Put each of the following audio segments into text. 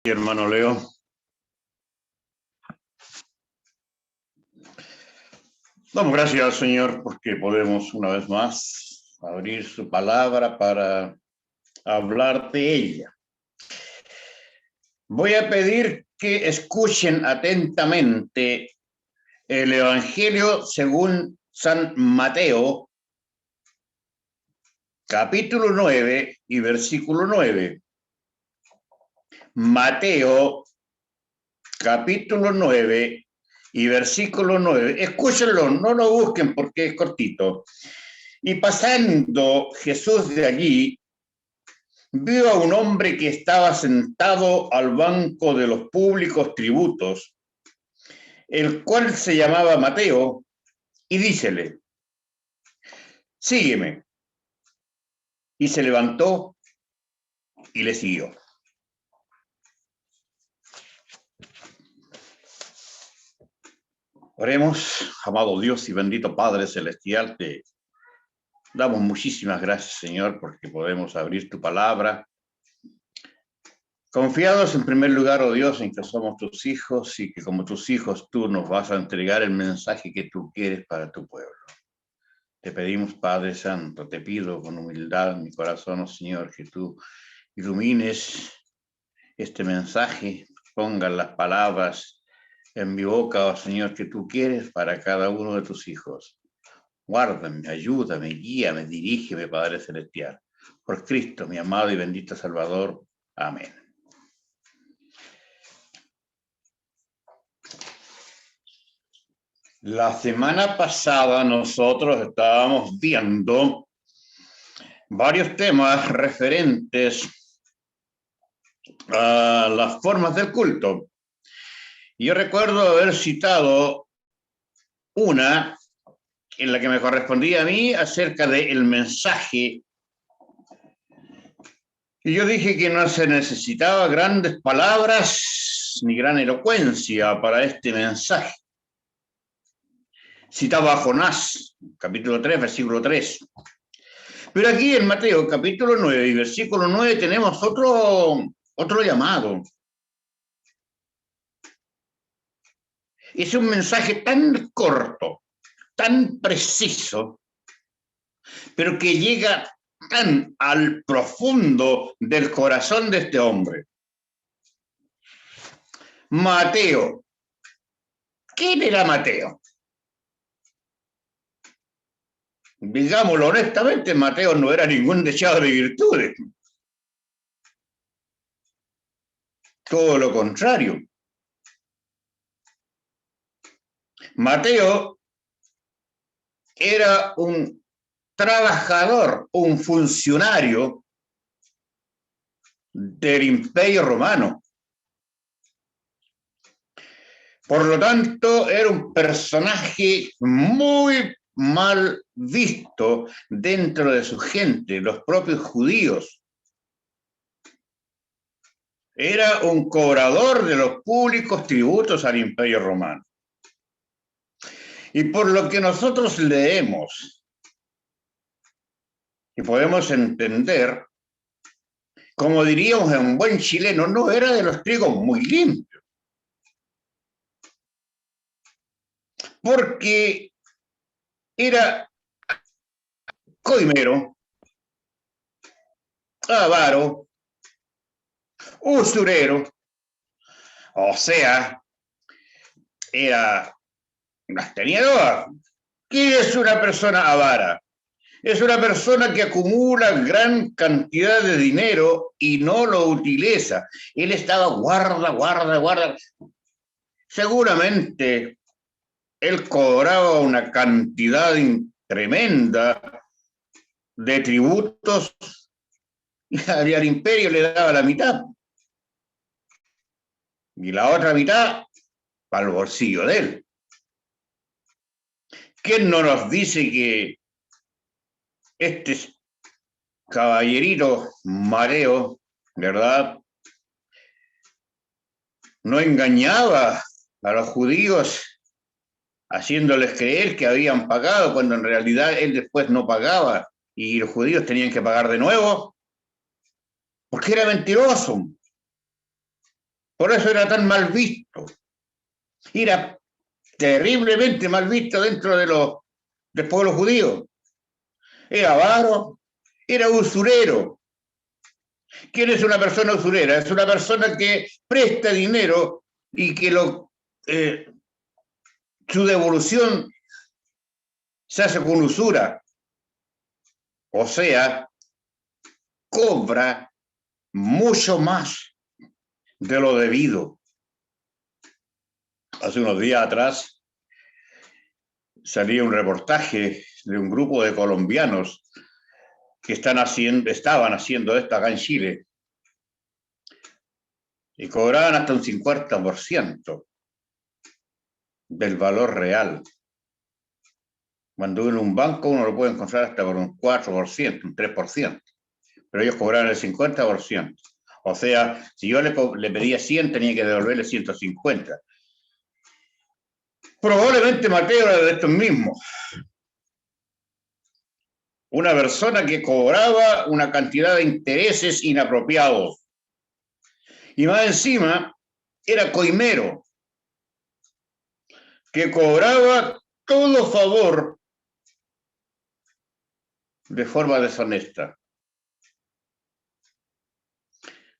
Hermano Leo. Damos gracias al Señor porque podemos una vez más abrir su palabra para hablar de ella. Voy a pedir que escuchen atentamente el Evangelio según San Mateo, capítulo 9 y versículo 9. Mateo, capítulo 9 y versículo 9. Escúchenlo, no lo busquen porque es cortito. Y pasando Jesús de allí, vio a un hombre que estaba sentado al banco de los públicos tributos, el cual se llamaba Mateo, y dícele: sígueme. Y se levantó y le siguió. Oremos. Amado Dios y bendito Padre Celestial, te damos muchísimas gracias, Señor, porque podemos abrir tu palabra, confiados en primer lugar, oh Dios, en que somos tus hijos y que como tus hijos tú nos vas a entregar el mensaje que tú quieres para tu pueblo. Te pedimos, Padre Santo, te pido con humildad en mi corazón, oh Señor, que tú ilumines este mensaje, pongas las palabras en mi boca, oh Señor, que tú quieres para cada uno de tus hijos. Guárdame, ayúdame, guíame, dirígeme, Padre Celestial. Por Cristo, mi amado y bendito Salvador. Amén. La semana pasada nosotros estábamos viendo varios temas referentes a las formas del culto. Y yo recuerdo haber citado una en la que me correspondía a mí acerca del mensaje. Y yo dije que no se necesitaba grandes palabras ni gran elocuencia para este mensaje. Citaba a Jonás, capítulo 3, versículo 3. Pero aquí en Mateo, capítulo 9 y versículo 9, tenemos otro llamado. Es un mensaje tan corto, tan preciso, pero que llega tan al profundo del corazón de este hombre. Mateo. ¿Quién era Mateo? Digámoslo honestamente, Mateo no era ningún deseado de virtudes. Todo lo contrario. Mateo era un trabajador, un funcionario del Imperio Romano. Por lo tanto, era un personaje muy mal visto dentro de su gente, los propios judíos. Era un cobrador de los públicos tributos al Imperio Romano. Y por lo que nosotros leemos y podemos entender, como diríamos en buen chileno, no era de los trigos muy limpios. Porque era coimero, avaro, usurero, o sea, tenía dos. ¿Qué es una persona avara? Es una persona que acumula gran cantidad de dinero y no lo utiliza. Él estaba guarda. Seguramente él cobraba una cantidad tremenda de tributos y al imperio le daba la mitad. Y la otra mitad para el bolsillo de él. ¿Quién no nos dice que este caballerito Mateo, verdad, no engañaba a los judíos haciéndoles creer que habían pagado cuando en realidad él después no pagaba y los judíos tenían que pagar de nuevo? Porque era mentiroso. Por eso era tan mal visto. Era terriblemente mal visto dentro del pueblo judío. Era avaro, era usurero. ¿Quién es una persona usurera? Es una persona que presta dinero y que su devolución se hace con usura. O sea, cobra mucho más de lo debido. Hace unos días atrás salía un reportaje de un grupo de colombianos que estaban haciendo esto acá en Chile y cobraban hasta un 50% del valor real. Cuando en un banco uno lo puede encontrar hasta por un 4%, un 3%, pero ellos cobraban el 50%. O sea, si yo le pedía 100, tenía que devolverle 150. Probablemente Mateo era de estos mismos. Una persona que cobraba una cantidad de intereses inapropiados. Y más encima, era coimero, que cobraba todo favor de forma deshonesta.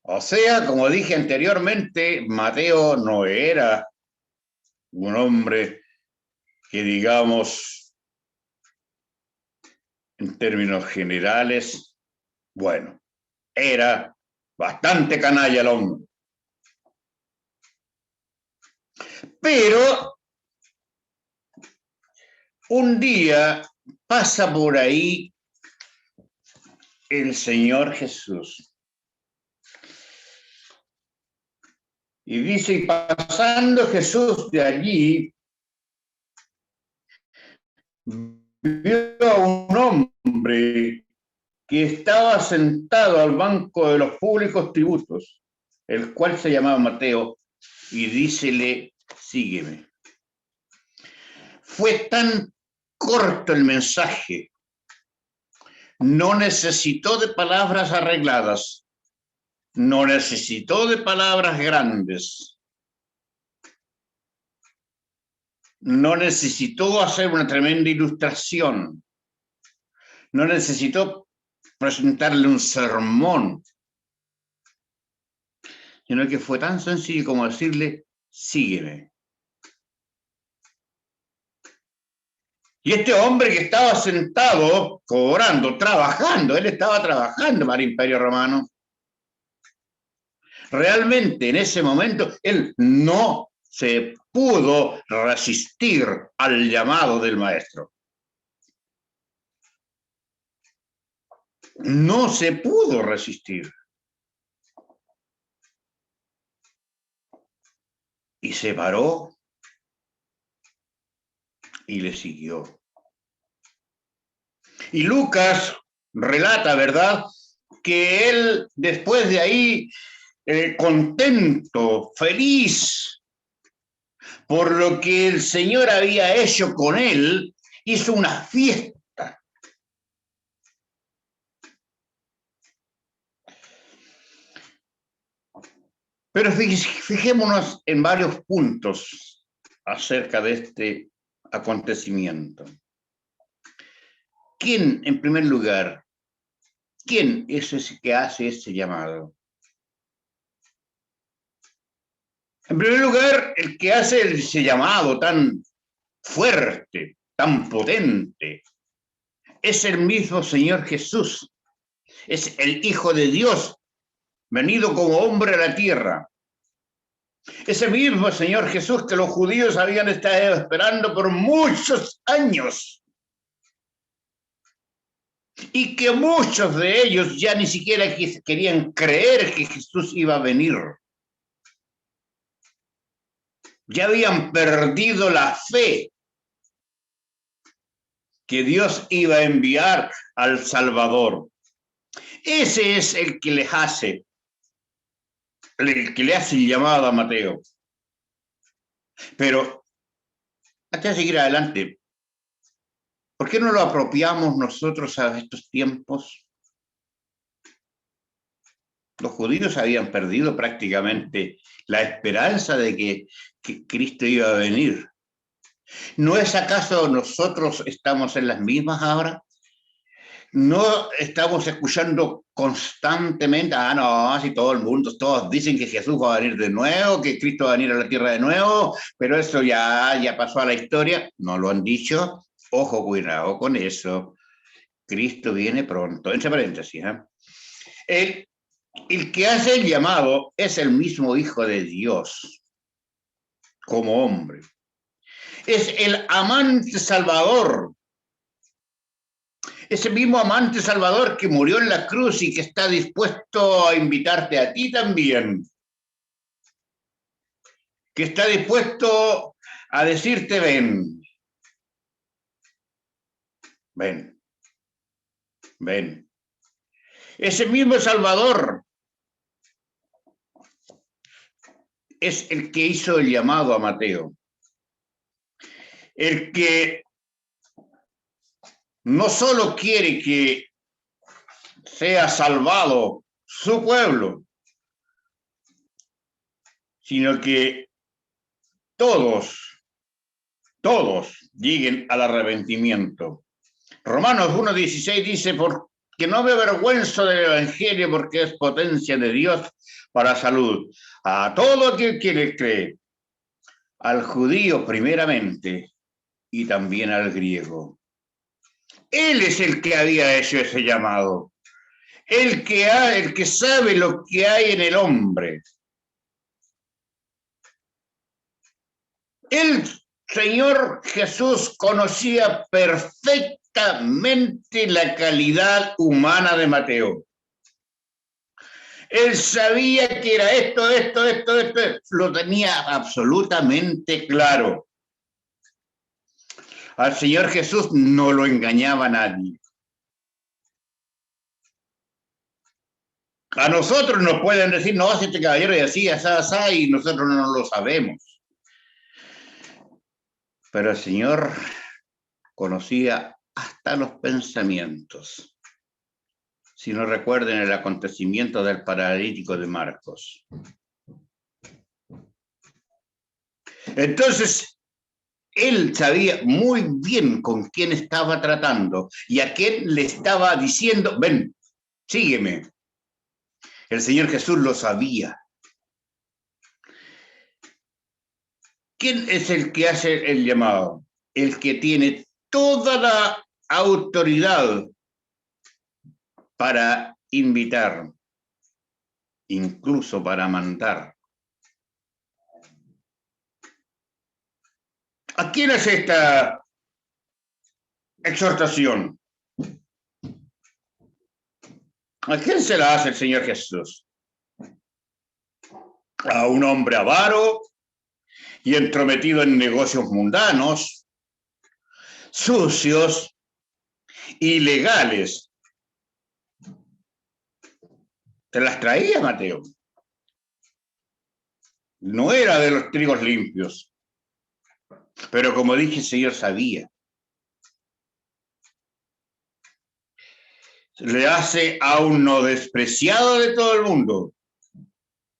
O sea, como dije anteriormente, Mateo no era un hombre que, digamos, en términos generales, bueno, era bastante canalla el hombre. Pero un día pasa por ahí el Señor Jesús. Y dice, y pasando Jesús de allí, vio a un hombre que estaba sentado al banco de los públicos tributos, el cual se llamaba Mateo, y dícele, sígueme. Fue tan corto el mensaje, no necesitó de palabras arregladas, no necesitó de palabras grandes, no necesitó hacer una tremenda ilustración, no necesitó presentarle un sermón, sino que fue tan sencillo como decirle, sígueme. Y este hombre que estaba sentado, cobrando, trabajando, él estaba trabajando para el Imperio Romano. Realmente en ese momento él no se pudo resistir al llamado del maestro. No se pudo resistir. Y se paró y le siguió. Y Lucas relata, ¿verdad?, que él después de ahí, contento, feliz por lo que el Señor había hecho con él, hizo una fiesta. Pero fijémonos en varios puntos acerca de este acontecimiento. ¿Quién, en primer lugar, quién es ese que hace ese llamado? En primer lugar, el que hace ese llamado tan fuerte, tan potente, es el mismo Señor Jesús. Es el Hijo de Dios, venido como hombre a la tierra. Ese mismo Señor Jesús que los judíos habían estado esperando por muchos años. Y que muchos de ellos ya ni siquiera querían creer que Jesús iba a venir. Ya habían perdido la fe que Dios iba a enviar al Salvador. Ese es el que le hace el llamado a Mateo. Pero, hasta seguir adelante, ¿por qué no lo apropiamos nosotros a estos tiempos? Los judíos habían perdido prácticamente la esperanza de que Cristo iba a venir. ¿No es acaso nosotros estamos en las mismas ahora? ¿No estamos escuchando constantemente, no, si todo el mundo, todos dicen que Jesús va a venir de nuevo, que Cristo va a venir a la tierra de nuevo, pero eso ya pasó a la historia? ¿No lo han dicho? Ojo, cuidado con eso. Cristo viene pronto. Entre paréntesis, el que hace el llamado es el mismo Hijo de Dios, como hombre. Es el amante salvador. Ese mismo amante salvador que murió en la cruz y que está dispuesto a invitarte a ti también. Que está dispuesto a decirte, ven. Ven. Ven. Ese mismo Salvador es el que hizo el llamado a Mateo. El que no solo quiere que sea salvado su pueblo, sino que todos lleguen al arrepentimiento. Romanos 1:16 dice, porque no me avergüenzo del Evangelio, porque es potencia de Dios para salud a todo aquel que le cree, al judío primeramente y también al griego. Él es el que había hecho ese llamado, el que sabe lo que hay en el hombre. El Señor Jesús conocía perfectamente la calidad humana de Mateo. Él sabía que era esto, lo tenía absolutamente claro. Al Señor Jesús no lo engañaba nadie. A nosotros nos pueden decir, no, si este caballero es así, así, y nosotros no lo sabemos. Pero el Señor conocía hasta los pensamientos. Si no recuerden el acontecimiento del paralítico de Marcos. Entonces, él sabía muy bien con quién estaba tratando y a quién le estaba diciendo, ven, sígueme. El Señor Jesús lo sabía. ¿Quién es el que hace el llamado? El que tiene toda la autoridad para invitar, incluso para mandar. ¿A quién es esta exhortación? ¿A quién se la hace el Señor Jesús? A un hombre avaro y entrometido en negocios mundanos, sucios, ilegales. Te las traía Mateo. No era de los trigos limpios. Pero como dije, el Señor sabía. Le hace a uno despreciado de todo el mundo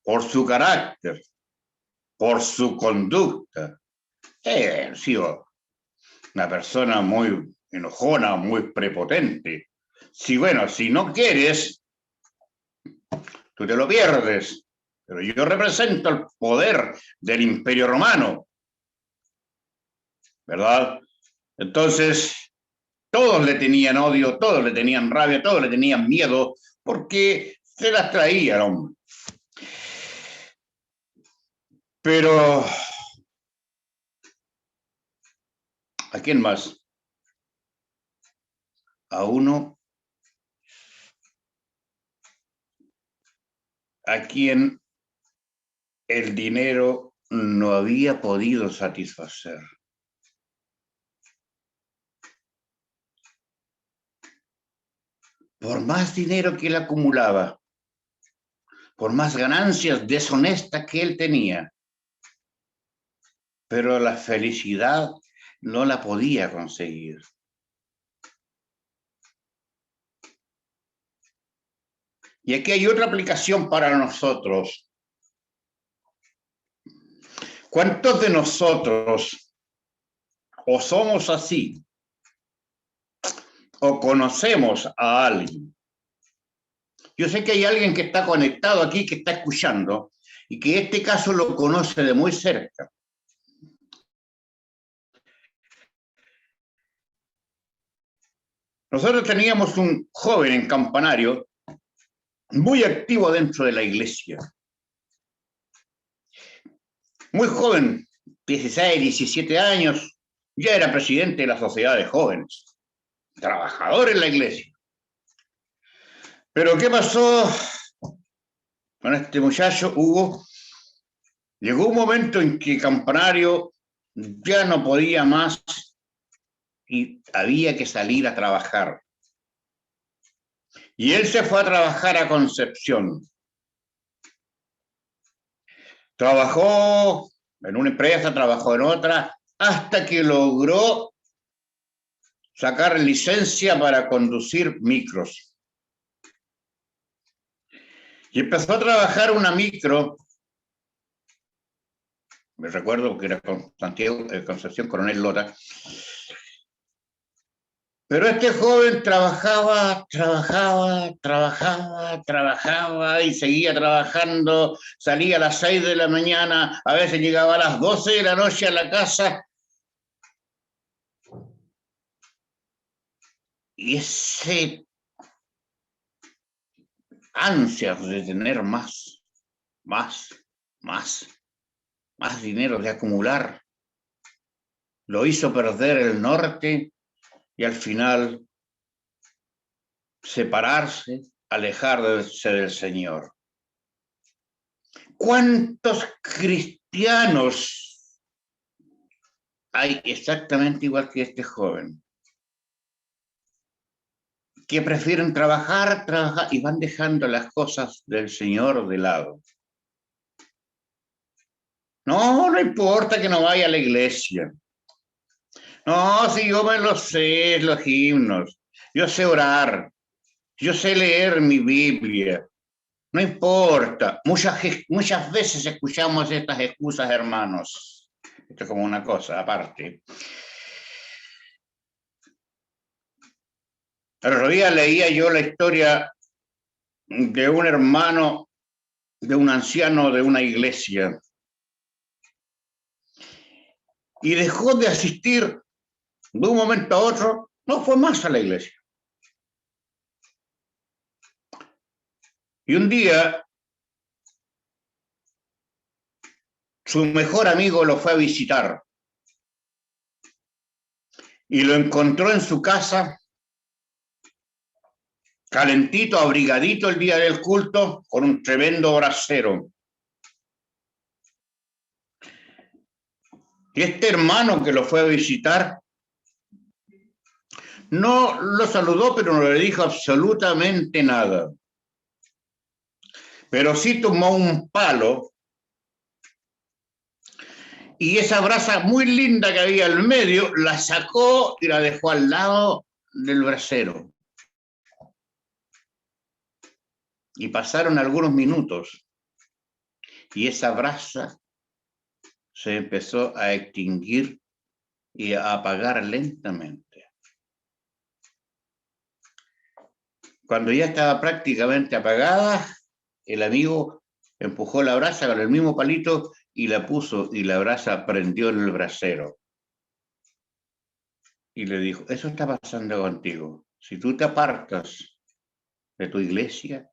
por su carácter, por su conducta. Ha sido una persona muy enojona, muy prepotente. Si no quieres, tú te lo pierdes. Pero yo represento el poder del Imperio Romano, ¿verdad? Entonces, todos le tenían odio, todos le tenían rabia, todos le tenían miedo, porque se las traía el hombre. Pero, ¿a quién más? A uno a quien el dinero no había podido satisfacer. Por más dinero que él acumulaba, por más ganancias deshonestas que él tenía, pero la felicidad no la podía conseguir. Y aquí hay otra aplicación para nosotros. ¿Cuántos de nosotros o somos así o conocemos a alguien? Yo sé que hay alguien que está conectado aquí, que está escuchando y que este caso lo conoce de muy cerca. Nosotros teníamos un joven en Campanario muy activo dentro de la iglesia. Muy joven, 16, 17 años, ya era presidente de la sociedad de jóvenes, trabajador en la iglesia. Pero ¿qué pasó con este muchacho, Hugo? Llegó un momento en que Campanario ya no podía más y había que salir a trabajar. Y él se fue a trabajar a Concepción. Trabajó en una empresa, trabajó en otra, hasta que logró sacar licencia para conducir micros. Y empezó a trabajar una micro, me recuerdo que era con Santiago, Concepción Coronel Lota, pero este joven trabajaba y seguía trabajando, salía a las 6 de la mañana, a veces llegaba a las 12 de la noche a la casa. Y ese ansia de tener más dinero, de acumular, lo hizo perder el norte y al final separarse, alejarse del Señor. ¿Cuántos cristianos hay exactamente igual que este joven? Que prefieren trabajar y van dejando las cosas del Señor de lado. No importa que no vaya a la iglesia. No, si yo me lo sé, los himnos. Yo sé orar. Yo sé leer mi Biblia. No importa. Muchas veces escuchamos estas excusas, hermanos. Esto es como una cosa aparte. El otro día leía yo la historia de un hermano, de un anciano de una iglesia. Y dejó de asistir de un momento a otro, no fue más a la iglesia. Y un día, su mejor amigo lo fue a visitar y lo encontró en su casa, calentito, abrigadito el día del culto, con un tremendo brasero. Y este hermano que lo fue a visitar no lo saludó, pero no le dijo absolutamente nada. Pero sí tomó un palo y esa brasa muy linda que había al medio la sacó y la dejó al lado del brasero. Y pasaron algunos minutos y esa brasa se empezó a extinguir y a apagar lentamente. Cuando ya estaba prácticamente apagada, el amigo empujó la brasa con el mismo palito y la puso y la brasa prendió en el brasero. Y le dijo, eso está pasando contigo. Si tú te apartas de tu iglesia,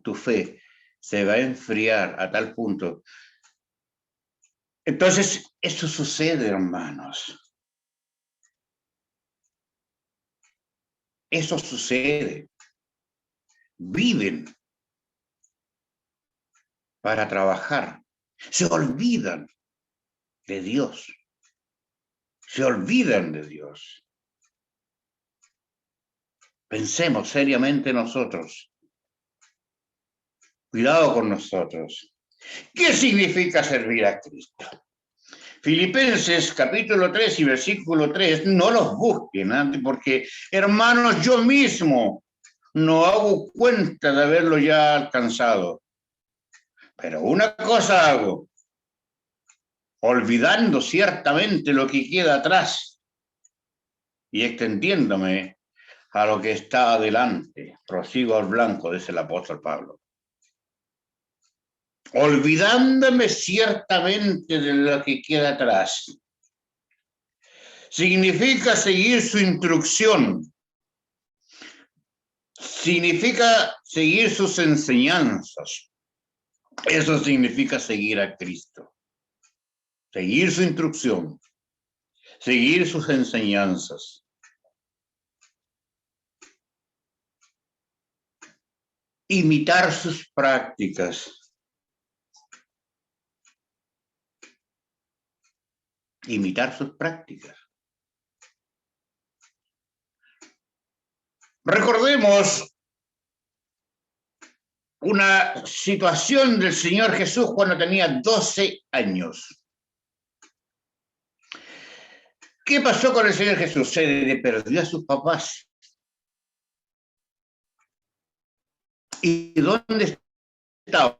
tu fe se va a enfriar a tal punto. Entonces, eso sucede, hermanos. Eso sucede. Viven para trabajar. Se olvidan de Dios. Se olvidan de Dios. Pensemos seriamente nosotros. Cuidado con nosotros. ¿Qué significa servir a Cristo? Filipenses capítulo 3 y versículo 3, no los busquen, porque hermanos, yo mismo no hago cuenta de haberlo ya alcanzado. Pero una cosa hago, olvidando ciertamente lo que queda atrás y extendiéndome a lo que está adelante, prosigo al blanco, dice el apóstol Pablo. Olvidándome ciertamente de lo que queda atrás. Significa seguir su instrucción. Significa seguir sus enseñanzas. Eso significa seguir a Cristo. Seguir su instrucción. Seguir sus enseñanzas. Imitar sus prácticas. Imitar sus prácticas. Recordemos una situación del Señor Jesús cuando tenía 12 años. ¿Qué pasó con el Señor Jesús? Se le perdió a sus papás. ¿Y dónde estaba?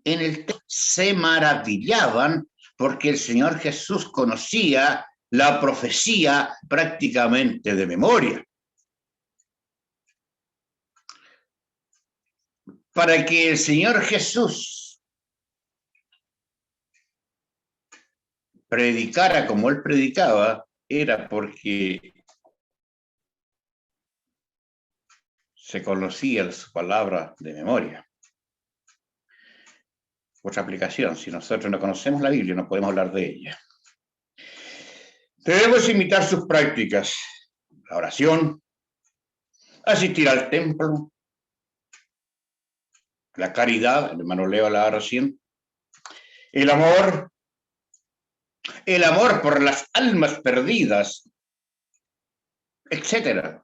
En el texto se maravillaban porque el Señor Jesús conocía la profecía prácticamente de memoria. Para que el Señor Jesús predicara como él predicaba, era porque se conocía su palabra de memoria. Otra aplicación, si nosotros no conocemos la Biblia, no podemos hablar de ella. Debemos imitar sus prácticas, la oración, asistir al templo, la caridad, el hermano Leo hablaba recién, el amor por las almas perdidas, etc.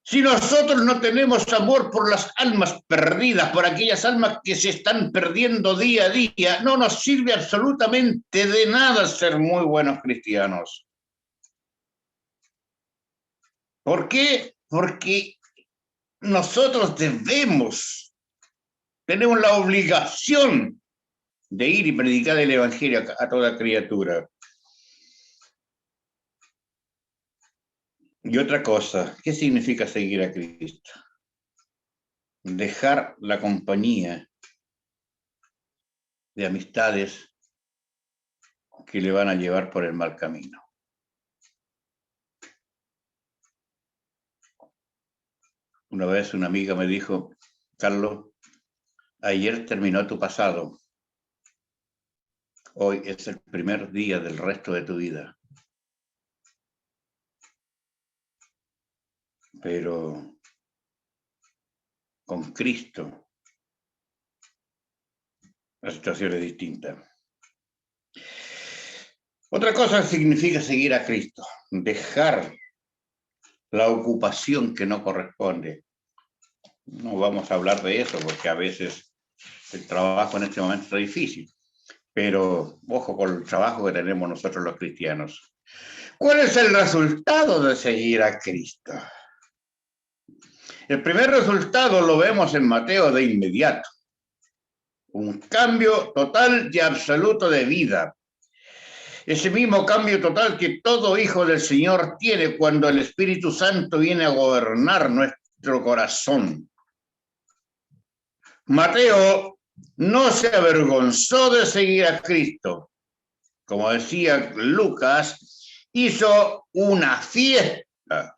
Si nosotros no tenemos amor por las almas perdidas, por aquellas almas que se están perdiendo día a día, no nos sirve absolutamente de nada ser muy buenos cristianos. ¿Por qué? Porque nosotros tenemos la obligación de ir y predicar el Evangelio a toda criatura. Y otra cosa, ¿qué significa seguir a Cristo? Dejar la compañía de amistades que le van a llevar por el mal camino. Una vez una amiga me dijo, Carlos, ayer terminó tu pasado. Hoy es el primer día del resto de tu vida. Pero con Cristo la situación es distinta. Otra cosa significa seguir a Cristo, dejar la ocupación que no corresponde. No vamos a hablar de eso porque a veces el trabajo en este momento está difícil, pero ojo con el trabajo que tenemos nosotros los cristianos. ¿Cuál es el resultado de seguir a Cristo? El primer resultado lo vemos en Mateo de inmediato. Un cambio total y absoluto de vida. Ese mismo cambio total que todo hijo del Señor tiene cuando el Espíritu Santo viene a gobernar nuestro corazón. Mateo no se avergonzó de seguir a Cristo. Como decía Lucas, hizo una fiesta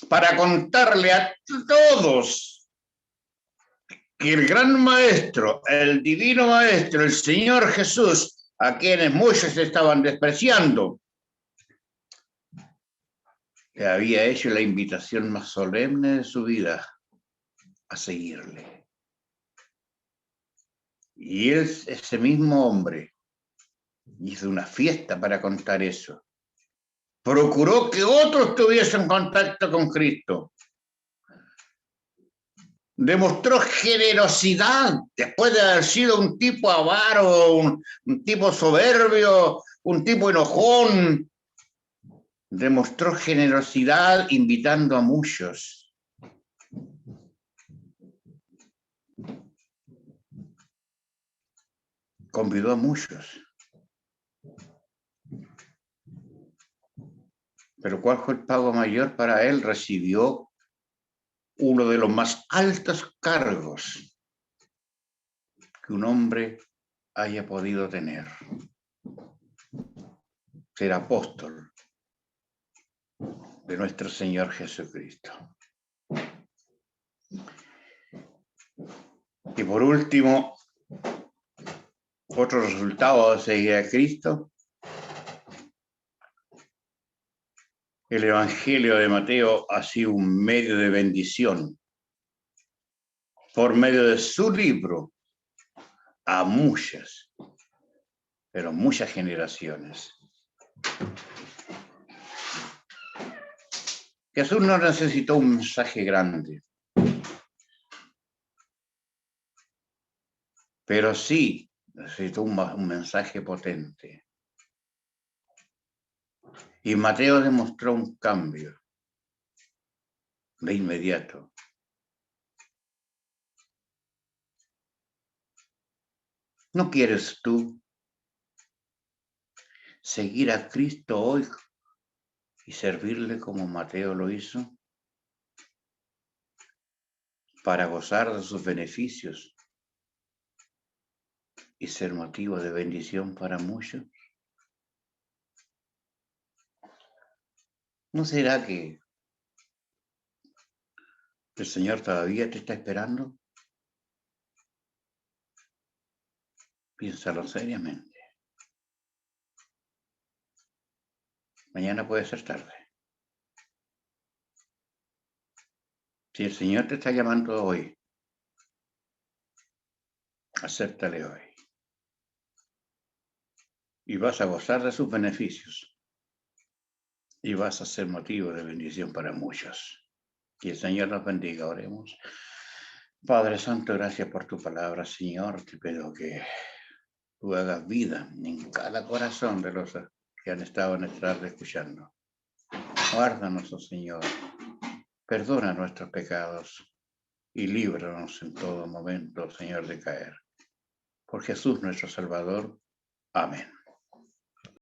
para contarle a todos que el gran maestro, el divino maestro, el Señor Jesús, a quienes muchos estaban despreciando, le había hecho la invitación más solemne de su vida a seguirle. Y él, ese mismo hombre, hizo una fiesta para contar eso. Procuró que otros tuviesen contacto con Cristo. Demostró generosidad después de haber sido un tipo avaro, un tipo soberbio, un tipo enojón. Demostró generosidad invitando a muchos. Convidó a muchos. Pero ¿cuál fue el pago mayor para él? Recibió uno de los más altos cargos que un hombre haya podido tener. Ser apóstol de nuestro Señor Jesucristo. Y por último, otro resultado de seguir a Cristo, el Evangelio de Mateo ha sido un medio de bendición por medio de su libro a muchas, pero muchas generaciones. Jesús no necesitó un mensaje grande, pero sí necesitó un mensaje potente. Y Mateo demostró un cambio de inmediato. ¿No quieres tú seguir a Cristo hoy y servirle como Mateo lo hizo? Para gozar de sus beneficios y ser motivo de bendición para muchos. ¿No será que el Señor todavía te está esperando? Piénsalo seriamente. Mañana puede ser tarde. Si el Señor te está llamando hoy, acéptale hoy. Y vas a gozar de sus beneficios. Y vas a ser motivo de bendición para muchos. Que el Señor nos bendiga. Oremos. Padre Santo, gracias por tu palabra, Señor. Te pido que tú hagas vida en cada corazón de los que han estado en esta tarde escuchando. Guárdanos, oh Señor. Perdona nuestros pecados y líbranos en todo momento, Señor, de caer. Por Jesús nuestro Salvador. Amén.